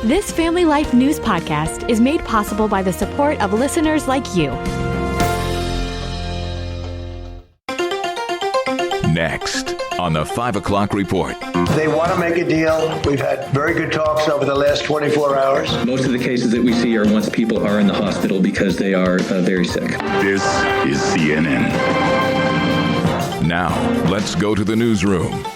This Family Life News podcast is made possible by the support of listeners like you. Next on the 5 o'clock report. They want to make a deal. We've had very good talks over the last 24 hours. Most of the cases that we see are once people are in the hospital because they are very sick. This is CNN. Now, let's go to the newsroom.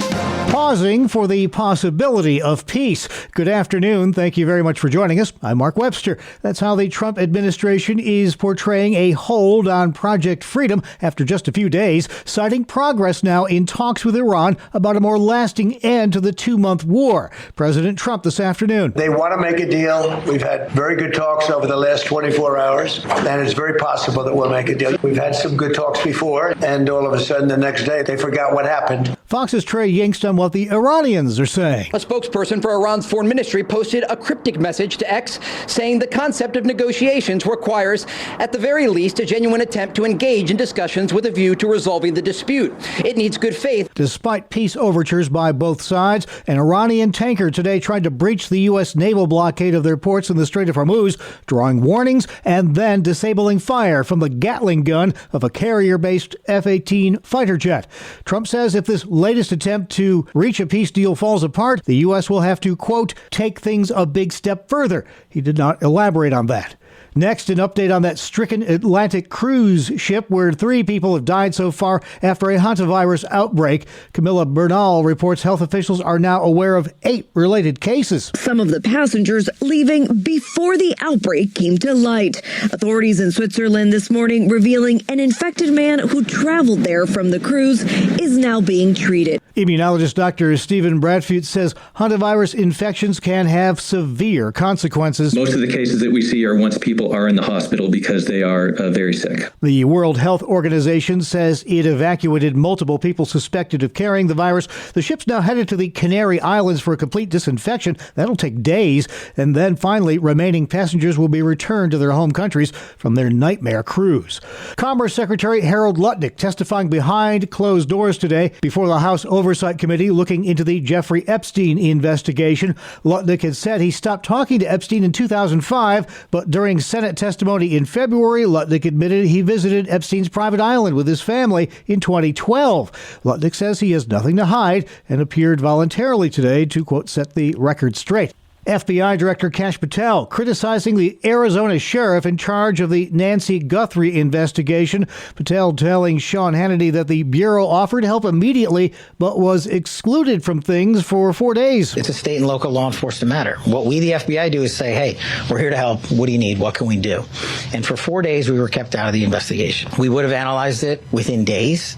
Pausing for the possibility of peace. Good afternoon. Thank you very much for joining us. I'm Mark Webster. That's how the Trump administration is portraying a hold on Project Freedom after just a few days, citing progress now in talks with Iran about a more lasting end to the 2-month war. President Trump this afternoon. They want to make a deal. We've had very good talks over the last 24 hours, and it's very possible that we'll make a deal. We've had some good talks before, and all of a sudden the next day they forgot what happened. Fox's Trey Yingst on what the Iranians are saying. A spokesperson for Iran's foreign ministry posted a cryptic message to X saying the concept of negotiations requires, at the very least, a genuine attempt to engage in discussions with a view to resolving the dispute. It needs good faith. Despite peace overtures by both sides, an Iranian tanker today tried to breach the U.S. naval blockade of their ports in the Strait of Hormuz, drawing warnings and then disabling fire from the Gatling gun of a carrier-based F-18 fighter jet. Trump says if this latest attempt to reach a peace deal falls apart, the U.S. will have to, quote, take things a big step further. He did not elaborate on that. Next, an update on that stricken Atlantic cruise ship where 3 people have died so far after a hantavirus outbreak. Camilla Bernal reports health officials are now aware of 8 related cases. Some of the passengers leaving before the outbreak came to light. Authorities in Switzerland this morning revealing an infected man who traveled there from the cruise is now being treated. Immunologist Dr. Stephen Bradfute says hantavirus infections can have severe consequences. Most of the cases that we see are once people are in the hospital because they are very sick. The World Health Organization says it evacuated multiple people suspected of carrying the virus. The ship's now headed to the Canary Islands for a complete disinfection. That'll take days. And then finally, remaining passengers will be returned to their home countries from their nightmare cruise. Commerce Secretary Harold Lutnick testifying behind closed doors today before the House Oversight Committee looking into the Jeffrey Epstein investigation. Lutnick had said he stopped talking to Epstein in 2005, but during Senate testimony in February, Lutnick admitted he visited Epstein's private island with his family in 2012. Lutnick says he has nothing to hide and appeared voluntarily today to, quote, set the record straight. FBI Director Kash Patel criticizing the Arizona sheriff in charge of the Nancy Guthrie investigation. Patel telling Sean Hannity that the Bureau offered help immediately, but was excluded from things for 4 days. It's a state and local law enforcement matter. What we, the FBI, do is say, hey, we're here to help. What do you need? What can we do? And for 4 days, we were kept out of the investigation. We would have analyzed it within days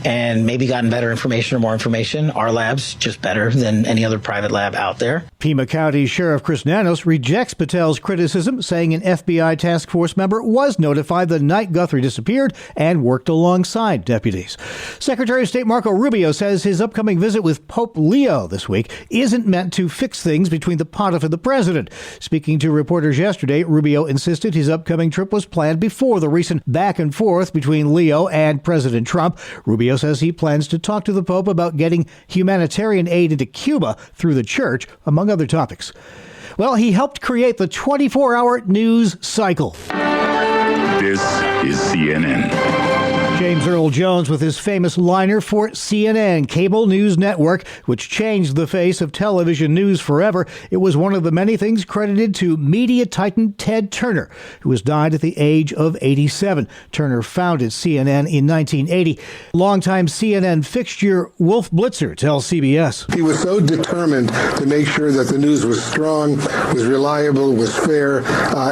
and maybe gotten better information or more information. Our lab's just better than any other private lab out there. Pima County Sheriff Chris Nanos rejects Patel's criticism, saying an FBI task force member was notified the night Guthrie disappeared and worked alongside deputies. Secretary of State Marco Rubio says his upcoming visit with Pope Leo this week isn't meant to fix things between the pontiff and the president. Speaking to reporters yesterday, Rubio insisted his upcoming trip was planned before the recent back and forth between Leo and President Trump. Rubio says he plans to talk to the Pope about getting humanitarian aid into Cuba through the church, among other topics. Well, he helped create the 24-hour news cycle. This is CNN. James Earl Jones with his famous liner for CNN, cable news network, which changed the face of television news forever. It was one of the many things credited to media titan Ted Turner, who has died at the age of 87. Turner founded CNN in 1980. Longtime CNN fixture Wolf Blitzer tells CBS. He was so determined to make sure that the news was strong, was reliable, was fair,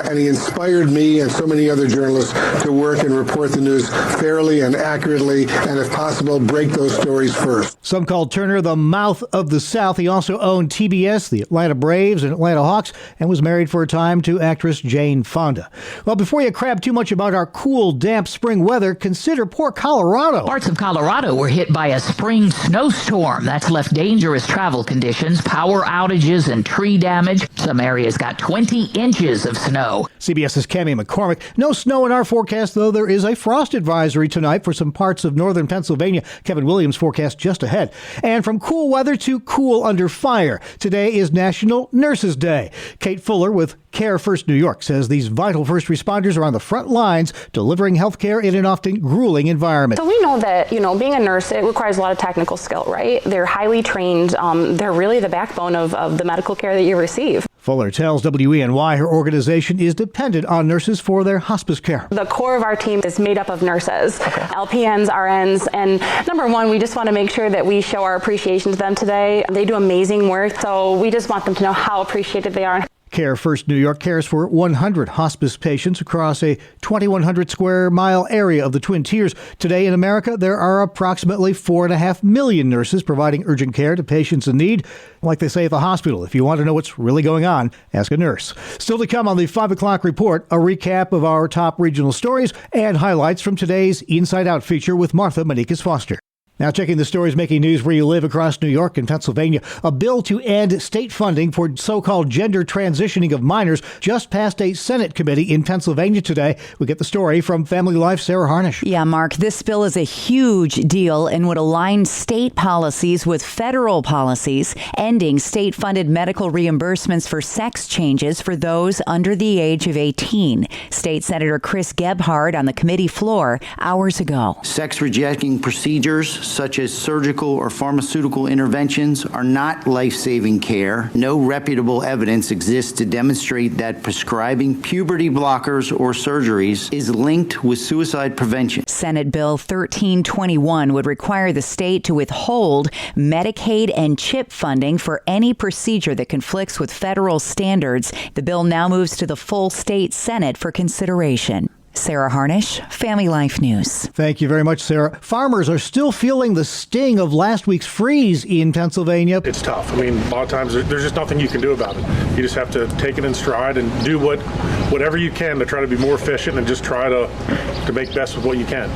and he inspired me and so many other journalists to work and report the news fairly and accurately, and if possible, break those stories first. Some called Turner the mouth of the South. He also owned TBS, the Atlanta Braves, and Atlanta Hawks, and was married for a time to actress Jane Fonda. Well, before you crab too much about our cool, damp spring weather, consider poor Colorado. Parts of Colorado were hit by a spring snowstorm that's left dangerous travel conditions, power outages, and tree damage. Some areas got 20 inches of snow. CBS's Cammie McCormick. No snow in our forecast, though there is a frost advisory tonight tonight for some parts of northern Pennsylvania. Kevin Williams forecast just ahead. And from cool weather to cool under fire, today is National Nurses Day. Kate Fuller with Care First New York says these vital first responders are on the front lines delivering health care in an often grueling environment. So we know that, being a nurse, it requires a lot of technical skill, right? They're highly trained. They're really the backbone of the medical care that you receive. Fuller tells WENY her organization is dependent on nurses for their hospice care. The core of our team is made up of nurses, LPNs, RNs, and number one, we just want to make sure that we show our appreciation to them today. They do amazing work, so we just want them to know how appreciated they are. Care First New York cares for 100 hospice patients across a 2,100 square mile area of the Twin Tiers. Today in America, there are approximately 4.5 million nurses providing urgent care to patients in need. Like they say at the hospital, if you want to know what's really going on, ask a nurse. Still to come on the 5 o'clock report, a recap of our top regional stories and highlights from today's Inside Out feature with Martha Manikas-Foster. Now checking the stories making news where you live across New York and Pennsylvania. A bill to end state funding for so-called gender transitioning of minors just passed a Senate committee in Pennsylvania today. We get the story from Family Life's Sarah Harnish. Yeah, Mark, this bill is a huge deal and would align state policies with federal policies, ending state-funded medical reimbursements for sex changes for those under the age of 18. State Senator Chris Gebhardt on the committee floor hours ago. Sex rejecting procedures such as surgical or pharmaceutical interventions are not life-saving care. No reputable evidence exists to demonstrate that prescribing puberty blockers or surgeries is linked with suicide prevention. Senate Bill 1321 would require the state to withhold Medicaid and CHIP funding for any procedure that conflicts with federal standards. The bill now moves to the full state Senate for consideration. Sarah Harnish, Family Life News. Thank you very much, Sarah. Farmers are still feeling the sting of last week's freeze in Pennsylvania. It's tough. I mean, a lot of times there's just nothing you can do about it. You just have to take it in stride and do whatever you can to try to be more efficient and just try to make best with what you can.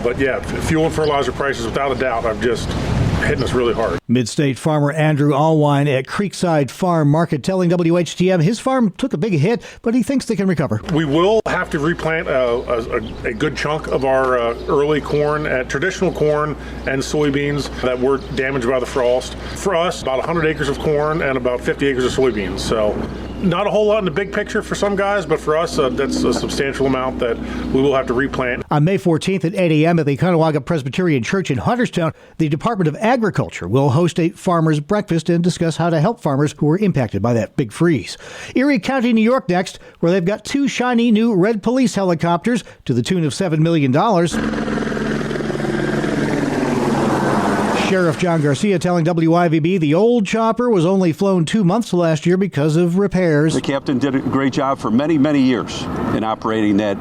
But yeah, fuel and fertilizer prices, without a doubt, are just hitting us really hard. Mid-State farmer Andrew Allwine at Creekside Farm Market telling WHTM his farm took a big hit, but he thinks they can recover. We will have to replant a good chunk of our early corn, traditional corn and soybeans that were damaged by the frost. For us, about 100 acres of corn and about 50 acres of soybeans. So not a whole lot in the big picture for some guys, but for us, that's a substantial amount that we will have to replant. On May 14th at 8 a.m. at the Conewaga Presbyterian Church in Hunterstown, the Department of Agriculture will host a farmers' breakfast and discuss how to help farmers who were impacted by that big freeze. Erie County, New York next, where they've got 2 shiny new red police helicopters to the tune of $7 million. Sheriff John Garcia telling WIVB the old chopper was only flown 2 months last year because of repairs. The captain did a great job for many, many years in operating that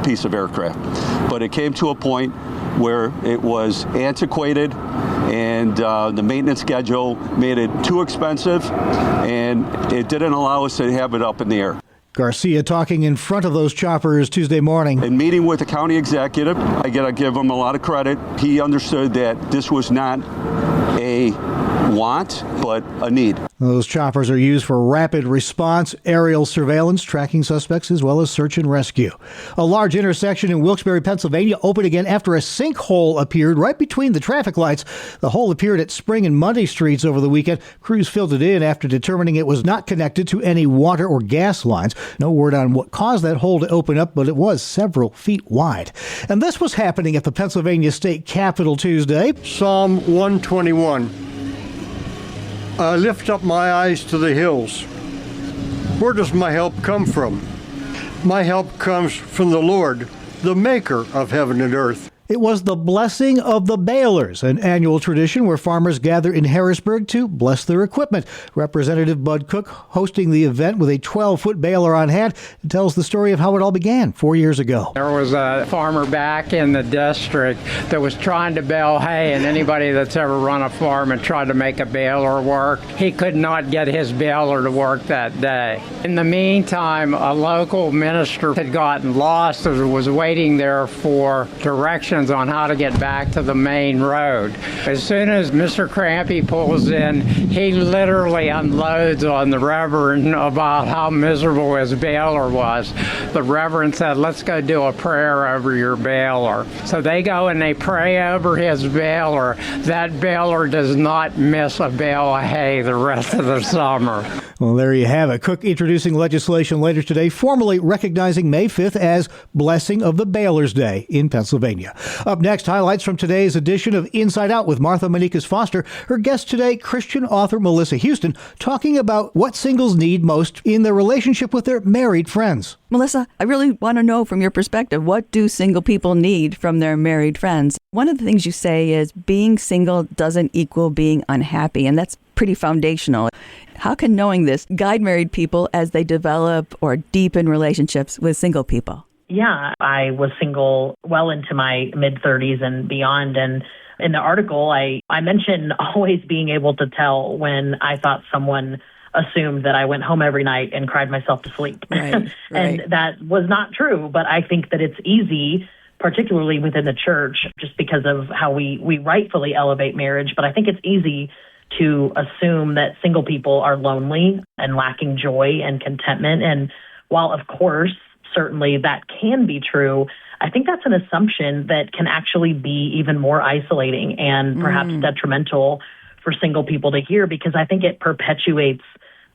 piece of aircraft. But it came to a point where it was antiquated and the maintenance schedule made it too expensive and it didn't allow us to have it up in the air. Garcia talking in front of those choppers Tuesday morning. In meeting with the county executive, I got to give him a lot of credit. He understood that this was not a want, but a need. Those choppers are used for rapid response, aerial surveillance, tracking suspects, as well as search and rescue. A large intersection in Wilkes-Barre, Pennsylvania, opened again after a sinkhole appeared right between the traffic lights. The hole appeared at Spring and Monday Streets over the weekend. Crews filled it in after determining it was not connected to any water or gas lines. No word on what caused that hole to open up, but it was several feet wide. And this was happening at the Pennsylvania State Capitol Tuesday. Psalm 121. I lift up my eyes to the hills. Where does my help come from? My help comes from the Lord, the maker of heaven and earth. It was the blessing of the balers, an annual tradition where farmers gather in Harrisburg to bless their equipment. Representative Bud Cook hosting the event with a 12-foot baler on hand tells the story of how it all began 4 years ago. There was a farmer back in the district that was trying to bale hay, and anybody that's ever run a farm and tried to make a baler work, he could not get his baler to work that day. In the meantime, a local minister had gotten lost and was waiting there for direction directions on how to get back to the main road. As soon as Mr. Crampy pulls in, he literally unloads on the Reverend about how miserable his bailer was. The Reverend said, let's go do a prayer over your bailer. So they go and they pray over his bailer. That bailer does not miss a bale of hay the rest of the summer. Well, there you have it. Cook introducing legislation later today, formally recognizing May 5th as Blessing of the Bailers Day in Pennsylvania. Up next, highlights from today's edition of Inside Out with Martha Manikas Foster. Her guest today, Christian author Melissa Houston, talking about what singles need most in their relationship with their married friends. Melissa, I really want to know from your perspective, what do single people need from their married friends? One of the things you say is being single doesn't equal being unhappy, and that's pretty foundational. How can knowing this guide married people as they develop or deepen relationships with single people? Yeah, I was single well into my mid-30s and beyond. And in the article, I mentioned always being able to tell when I thought someone assumed that I went home every night and cried myself to sleep. Right. And that was not true. But I think that it's easy, particularly within the church, just because of how we rightfully elevate marriage. But I think it's easy to assume that single people are lonely and lacking joy and contentment. And while, of course, certainly that can be true, I think that's an assumption that can actually be even more isolating and perhaps detrimental for single people to hear, because I think it perpetuates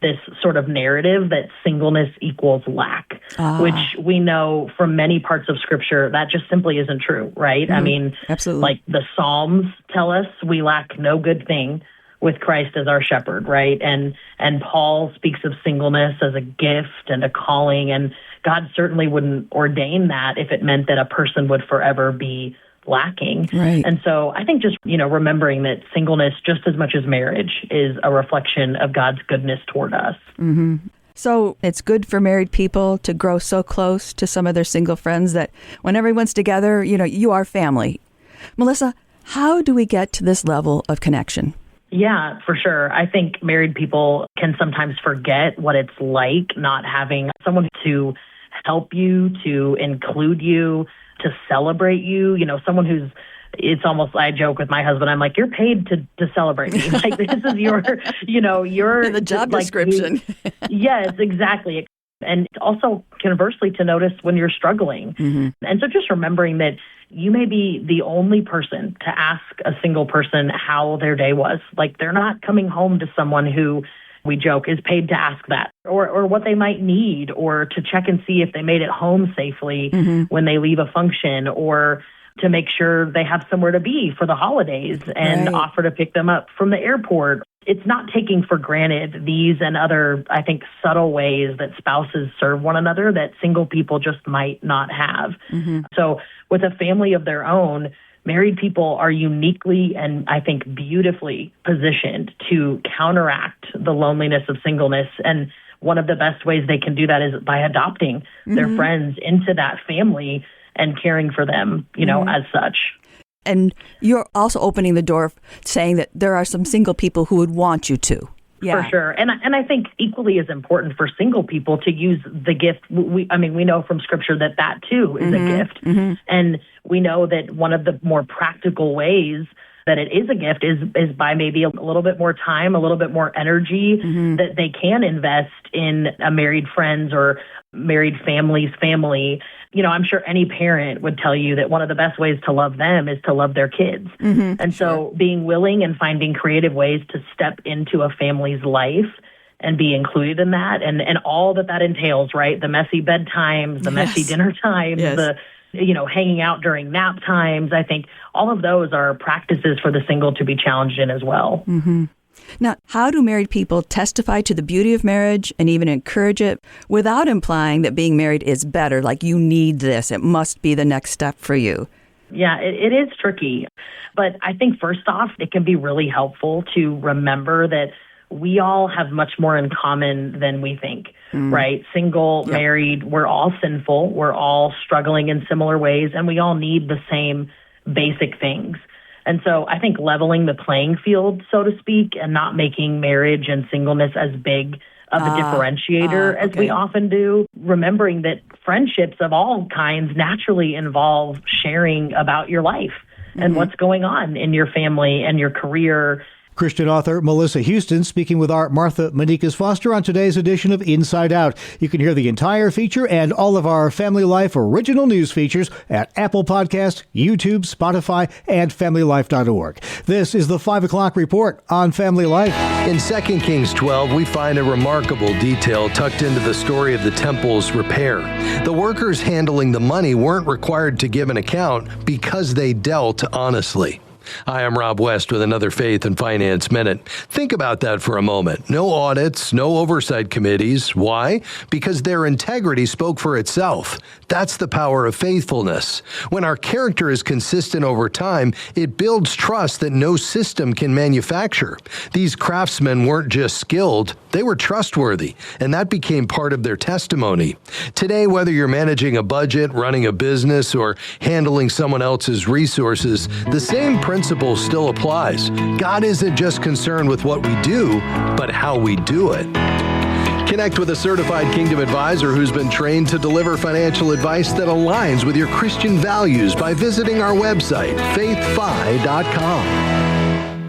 this sort of narrative that singleness equals lack, which we know from many parts of Scripture that just simply isn't true, right? I mean, absolutely. Like the Psalms tell us we lack no good thing with Christ as our shepherd, right? And Paul speaks of singleness as a gift and a calling, and God certainly wouldn't ordain that if it meant that a person would forever be lacking. Right. And so I think just, remembering that singleness, just as much as marriage, is a reflection of God's goodness toward us. Mm-hmm. So it's good for married people to grow so close to some of their single friends that when everyone's together, you are family. Melissa, how do we get to this level of connection? Yeah, for sure. I think married people can sometimes forget what it's like not having someone to help you, to include you, to celebrate you. Someone who's, it's almost, I joke with my husband, I'm like, you're paid to celebrate me. Like, this is your, your... In the job description. Yes, exactly. And also, conversely, to notice when you're struggling. Mm-hmm. And so just remembering that you may be the only person to ask a single person how their day was. Like, they're not coming home to someone who, we joke, is paid to ask that, or what they might need, or to check and see if they made it home safely when they leave a function, or to make sure they have somewhere to be for the holidays and offer to pick them up from the airport. It's not taking for granted these and other, I think, subtle ways that spouses serve one another that single people just might not have. Mm-hmm. So with a family of their own, married people are uniquely and I think beautifully positioned to counteract the loneliness of singleness. And one of the best ways they can do that is by adopting their friends into that family and caring for them, as such. And you're also opening the door saying that there are some single people who would want you to. Yeah. For sure. And I think equally as important for single people to use the gift. We know from Scripture that too is a gift. Mm-hmm. And we know that one of the more practical ways that it is a gift is by maybe a little bit more time, a little bit more energy that they can invest in a married friend's or married family's family. I'm sure any parent would tell you that one of the best ways to love them is to love their kids. Mm-hmm, and so being willing and finding creative ways to step into a family's life and be included in that and all that entails, right? The messy bedtimes, the messy dinner times, the hanging out during nap times. I think all of those are practices for the single to be challenged in as well. Mm-hmm. Now, how do married people testify to the beauty of marriage and even encourage it without implying that being married is better, like you need this, it must be the next step for you? Yeah, it is tricky. But I think first off, it can be really helpful to remember that we all have much more in common than we think, right? Single, married, we're all sinful. We're all struggling in similar ways, and we all need the same basic things. And so I think leveling the playing field, so to speak, and not making marriage and singleness as big of a differentiator as we often do, remembering that friendships of all kinds naturally involve sharing about your life and what's going on in your family and your career. Christian author Melissa Houston speaking with our Martha Manikas Foster on today's edition of Inside Out. You can hear the entire feature and all of our Family Life original news features at Apple Podcasts, YouTube, Spotify, and FamilyLife.org. This is the 5 o'clock report on Family Life. In 2 Kings 12, we find a remarkable detail tucked into the story of the temple's repair. The workers handling the money weren't required to give an account because they dealt honestly. Hi, I'm Rob West with another Faith and Finance Minute. Think about that for a moment. No audits, no oversight committees. Why? Because their integrity spoke for itself. That's the power of faithfulness. When our character is consistent over time, it builds trust that no system can manufacture. These craftsmen weren't just skilled, they were trustworthy, and that became part of their testimony. Today, whether you're managing a budget, running a business, or handling someone else's resources, the same principle still applies. God isn't just concerned with what we do, but how we do it. Connect with a certified Kingdom advisor who's been trained to deliver financial advice that aligns with your Christian values by visiting our website, faithfi.com.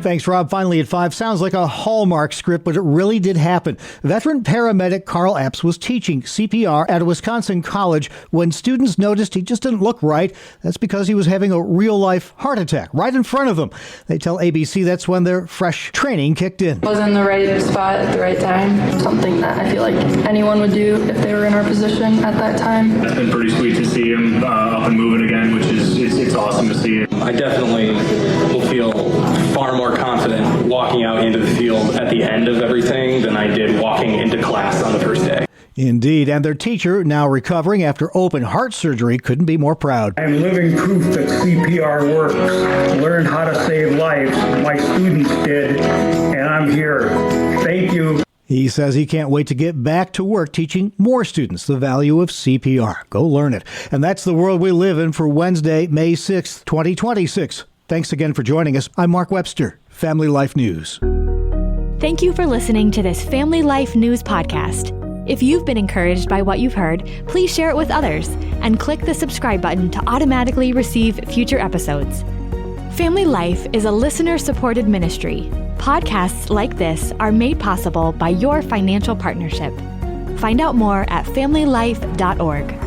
Thanks, Rob. Finally at 5. Sounds like a Hallmark script, but it really did happen. Veteran paramedic Carl Epps was teaching CPR at a Wisconsin college when students noticed he just didn't look right. That's because he was having a real-life heart attack right in front of them. They tell ABC that's when their fresh training kicked in. I was in the right spot at the right time. Something that I feel like anyone would do if they were in our position at that time. It's been pretty sweet to see him up and moving again, which is it's awesome to see. I definitely will feel far more confident walking out into the field at the end of everything than I did walking into class on the first day. Indeed, and their teacher, now recovering after open heart surgery, couldn't be more proud. I'm living proof that CPR works. Learn how to save lives. My students did, and I'm here. Thank you. He says he can't wait to get back to work teaching more students the value of CPR. Go learn it. And that's the world we live in for Wednesday, May 6th, 2026. Thanks again for joining us. I'm Mark Webster, Family Life News. Thank you for listening to this Family Life News podcast. If you've been encouraged by what you've heard, please share it with others and click the subscribe button to automatically receive future episodes. Family Life is a listener-supported ministry. Podcasts like this are made possible by your financial partnership. Find out more at familylife.org.